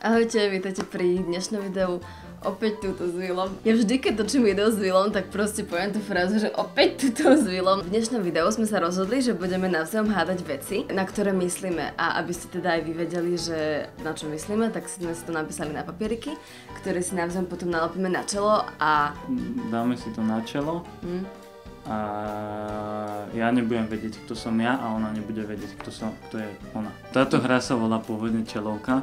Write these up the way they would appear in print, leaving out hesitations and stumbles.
Ahojte, vítajte pri dnešnom videu opäť túto s Willom. Ja vždy, keď točím video s Willom, tak proste poviem tú frázu, že opäť túto s Willom. V dnešnom videu sme sa rozhodli, že budeme navzájom hádať veci, na ktoré myslíme. A aby ste teda aj vy vedeli, že na čo myslíme, tak sme si to napísali na papieriky, ktoré si navzájom potom nalepíme na čelo a... Dáme si to na čelo. A ja nebudem vedieť, kto som ja, a ona nebude vedieť, kto je ona. Táto hra sa volá pôvodne čelovka.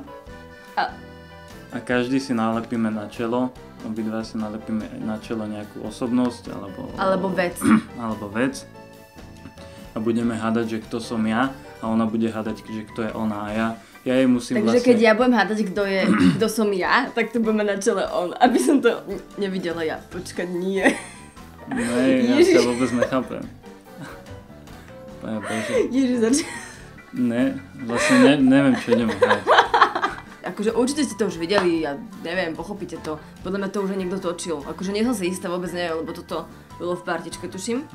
A každý si nalepíme na čelo, obidva si nalepíme na čelo nejakú osobnosť alebo vec. Alebo vec. A budeme hádať, že kto som ja, a ona bude hádať, že kto je ona, a ja jej musím Takže keď ja budem hádať, kto som ja, tak to budeme na čele on, aby som to nevidela ja. Počkať, nie. Ne, ja sa vôbec nechápem. Ježiš, Ne, vlastne neviem, čo ideme hrať. Akože určite ste to už videli, ja neviem, pochopíte to. Podľa mňa to už aj niekto točil. Akože nie som si istá, vôbec neviem, lebo toto bolo v partičke, tuším.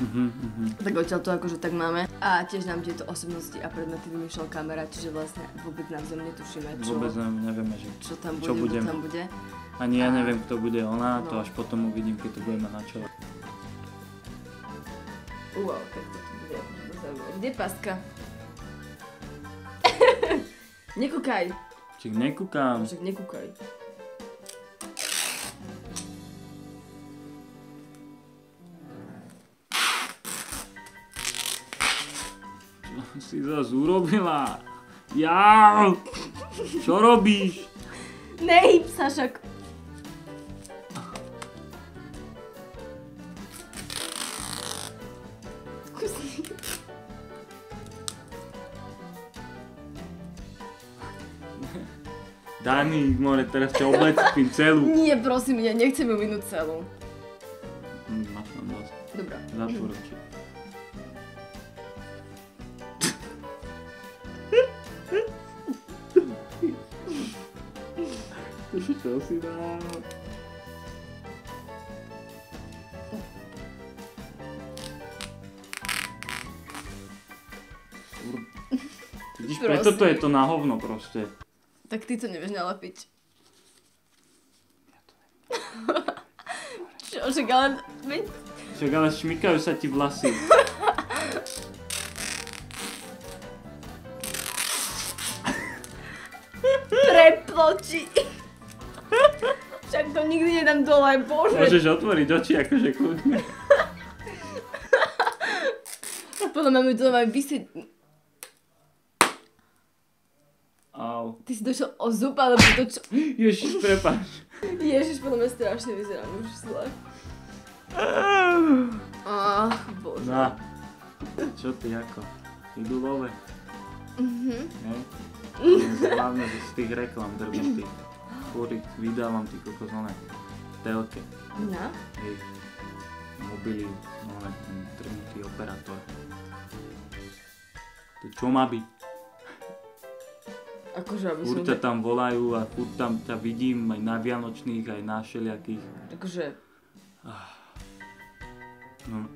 Tak odtiaľ to akože tak máme. A tiež nám tieto osobnosti a predmety vymýšľal kamera, čiže vlastne vôbec navzájom netušíme, Vôbec nevieme, že čo tam bude, kto tam bude. Ani ja neviem, kto bude ona, to až potom uvidím, keď to budeme na čele. Wow, tak to bude zaujímavé. Kde je paska? Nekúkaj! Však nekúkam. Však nekúkaj. Čo si zase urobila? Ja! Čo robíš? Nehyb sa však. Dani, more, teraz ťa oblecím celú. Nie, prosím, ja nechcem ju minúť celú. Máš tam dosť. Dobrá. Zatvor oči. Čo si dal? Vidíš, preto to je to na hovno proste. Tak ty to nevieš nalepiť. Ja to neviem. Čo, však ale... Však ale šmykajú sa ti vlasy. Preploči. Však to nikdy nedám dole, bože. Môžeš otvoriť oči, akože kľudne. Podľa mňa mi to má vysieť... Au. Ty si došiel o zub, alebo to čo? Ježiš, prepáč. Ježiš, podľa mňa strašne vyzerám už zle. Ach, bože. Na. Čo ty, ako? Idú love? Hej? Hlavne z tých reklam drbnutých. Fúrik vydávam ty kokos, oné. Telke. Na? Hej. Mobily, oné, drbnutý operátor. To čo má byť? Akože, aby som... Furt ťa tam volajú a furt tam ťa vidím aj na vianočných, aj na všelijakých. Akože... No.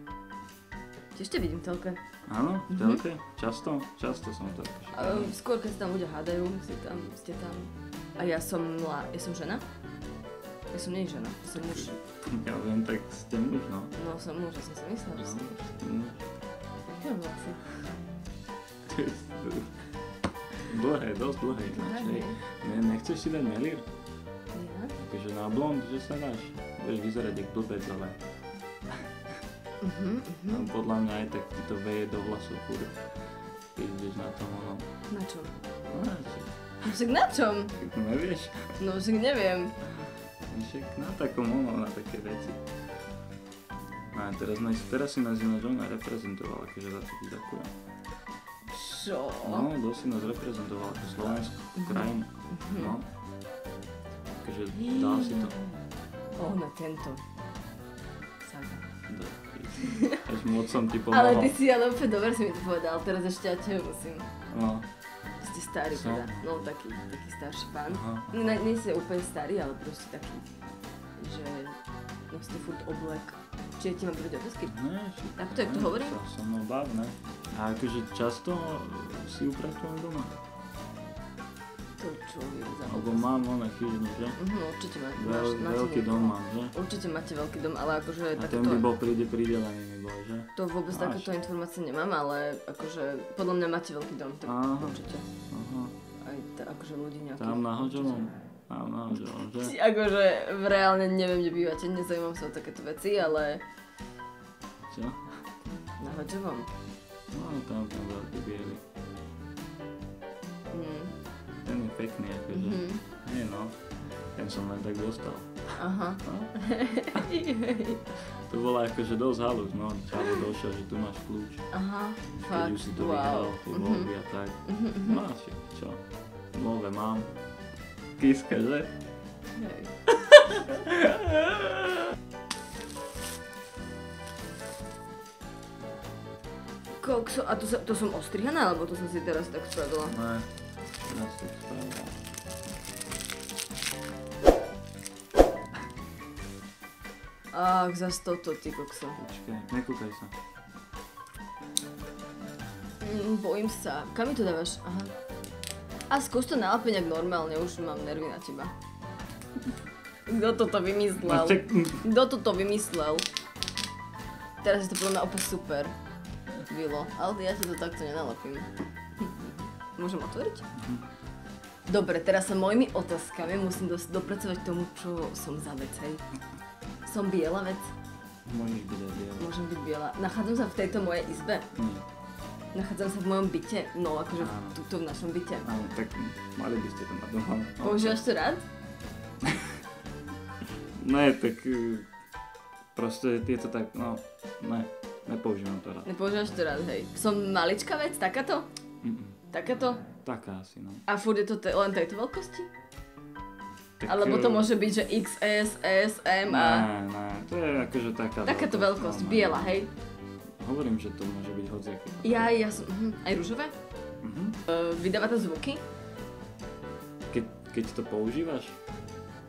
Tiež ťa vidím v telke. Áno, v telke? Často som v telke. Skôr, keď sa tam ľudia hádajú, ste tam. A ja som žena? Ja som nie žena, ja som muž. Ja viem, tak ste muž, no. No, som muž, ja som si myslela, že som muž. Aké mám vlasy? Dlhé, dosť dlhé ináč. Nechceš si dať melír? Ja? Takže na blond, že sa dáš. Budeš vyzerať jak blbec, ale... Podľa mňa aj tak ti to veje do vlasov furt. Keď ideš na tom onom. Na čom? No, Však na čom? tak to nevieš. No však neviem. Však na takom onom, na také veci. A teraz si nás ináč ona reprezentovala, keďže za to ti ďakujem. Čo? No, dosť si nás reprezentovala ako Slovenskú krajinu. No. Takže dal si to. Na tento. Saga. Až moc som ti pomohol. Ale ty si ale úplne dobre si mi to povedal, teraz ešte ja tebe musím. No. Ste starý teda, no taký starší pán. Nie si úplne starý, ale proste taký, že nosíte furt oblek. Čiže ti mám povedať otázky? Ne, tak to, jak to hovorím? To som mnou bav, ne? A akože často si upratujem doma. To čo je za Alebo mám chyžnu, že? Určite máte. Veľký dom mám, že? Určite máte veľký dom, ale akože a takéto... ten by bol pridelený mi bol, že? To vôbec takéto informácie nemám, ale akože podľa mňa máte veľký dom, tak určite. Aha. Aj akože ľudí nejakých... Tam na Hodžovom? Tam na Hodžovom, že? Akože reálne neviem, kde bývate, nezaujímam sa o takéto veci, ale... Čo? Na Hodžovom. No, tam veľký biely. Ten je pekný, akože. Nie no, ten som len tak dostal. Aha. No? To bola akože dosť halus, no. Čavo došiel, že tu máš kľúč. Aha, fakt, keď už si to vyhral, tie voľby a tak. No a čo? Nové mám. Kiska, že? Hej. Kokso, a to som ostrihaná, alebo to som si teraz tak spravila? Ne, teraz tak spravila. Ach, zas toto, ty kokso. Počkaj, nekúkaj sa. Bojím sa. Kam mi to dávaš? Aha. A skús to nalapiť nejak normálne, už mám nervy na teba. Kto toto vymyslel? Kto toto vymyslel? Teraz je to podľa mňa opäť super. Vilo, ale ja ti to takto nenalapím. Môžem otvoriť? Dobre, teraz sa mojimi otázkami musím dopracovať k tomu, čo som za vec, hej. Som biela vec? Môžeš byť aj biela. Môžem byť biela. Nachádzam sa v tejto mojej izbe? Nie. Nachádzam sa v mojom byte? No, akože tuto v našom byte. Áno, tak mali by ste to mať doma. Používaš to rád? Ne, tak proste je to tak, no, ne, nepoužívam to rád. Nepoužívaš to rád, hej. Som maličká vec, takáto? Takáto? Taká asi, no. A furt je to len tejto veľkosti? Tak, alebo to môže byť, že XS, S, M a... Ne, to je akože taká takáto veľkosť, biela, hej? Hovorím, že to môže byť hociaké. Ja som, aj ružové? Vydáva to zvuky? Keď to používaš?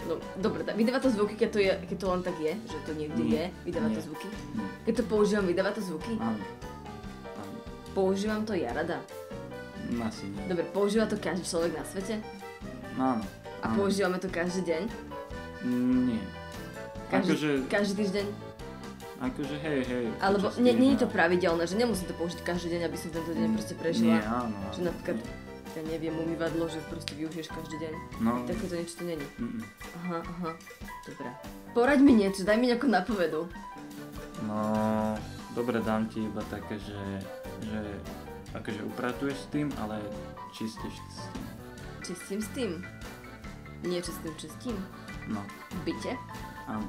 No, dobre, vydáva to zvuky, keď to len tak je, že to niekde je, vydáva to zvuky? Keď to používam, vydáva to zvuky? Áno. Používam to ja rada? Asi nie. Dobre, používa to každý človek na svete? Áno. A používame to každý deň? Nie. Každý týždeň? Akože hej. Alebo nie je to pravidelné, že nemusím to použiť každý deň, aby som tento deň proste prežila? Nie, áno. Že napríklad, ja neviem, umývadlo, že proste využiješ každý deň? No. Takéto niečo to není? Aha, dobre. Poraď mi niečo, daj mi nejakú napovedu. No, dobre, dám ti iba také, že akože upratuješ s tým, ale čistíš s tým. Čistím s tým? Niečo s tým čistím? No. V byte? Áno.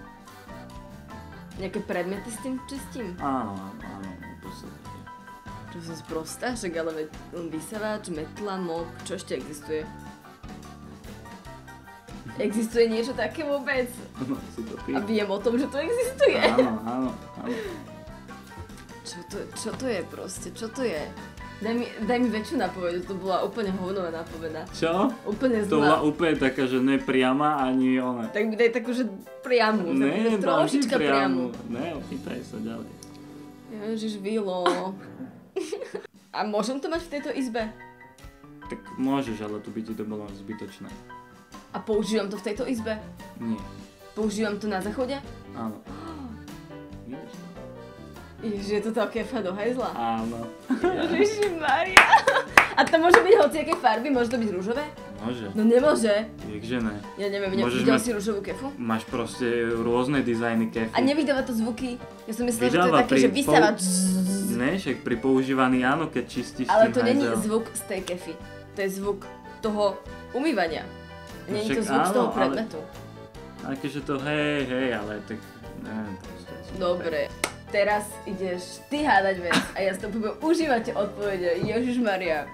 Nejaké predmety s tým čistím? Áno, v podstate. Čo som sprostá, však ale vysávač, metla, mop, čo ešte existuje? Existuje niečo také vôbec? No, si to ty. A viem o tom, že to existuje. Áno. Čo to je proste? Čo to je? Daj mi väčšiu nápoveď, to bola úplne hovnová nápoveda. Čo? Úplne zlá. To bola úplne taká, že nepriama ani ona. Tak mi daj takú, že priamu. Ne, trošička priamu. Ne, opýtaj sa ďalej. Ježiš, Vilo. A môžem to mať v tejto izbe? Tak môžeš, ale tu by ti to bolo zbytočné. A používam to v tejto izbe? Nie. Používam to na záchode? Áno. Vidíš to? Ježiš, je to také fado hajzla. Áno. Ježišimaria. A to môže byť hociaké farby? Môže to byť rúžové? Môže. No nemôže. Jakže ne? Ja neviem, videl si rúžovú kefu? Máš proste rôzne dizajny kefy. A nevydáva to zvuky? Ja som myslela, že to je také, že vysáva... Ne, však pri používaní áno, keď čistíš ale tým to není hajzel. zvuk z tej kefy. To je zvuk toho umývania. Není to zvuk z toho predmetu. Akože to hej, ale tak... Neviem, proste. Dobre. Teraz ideš ty hádať vec a ja si to budem užívať odpovede. Ježišmaria.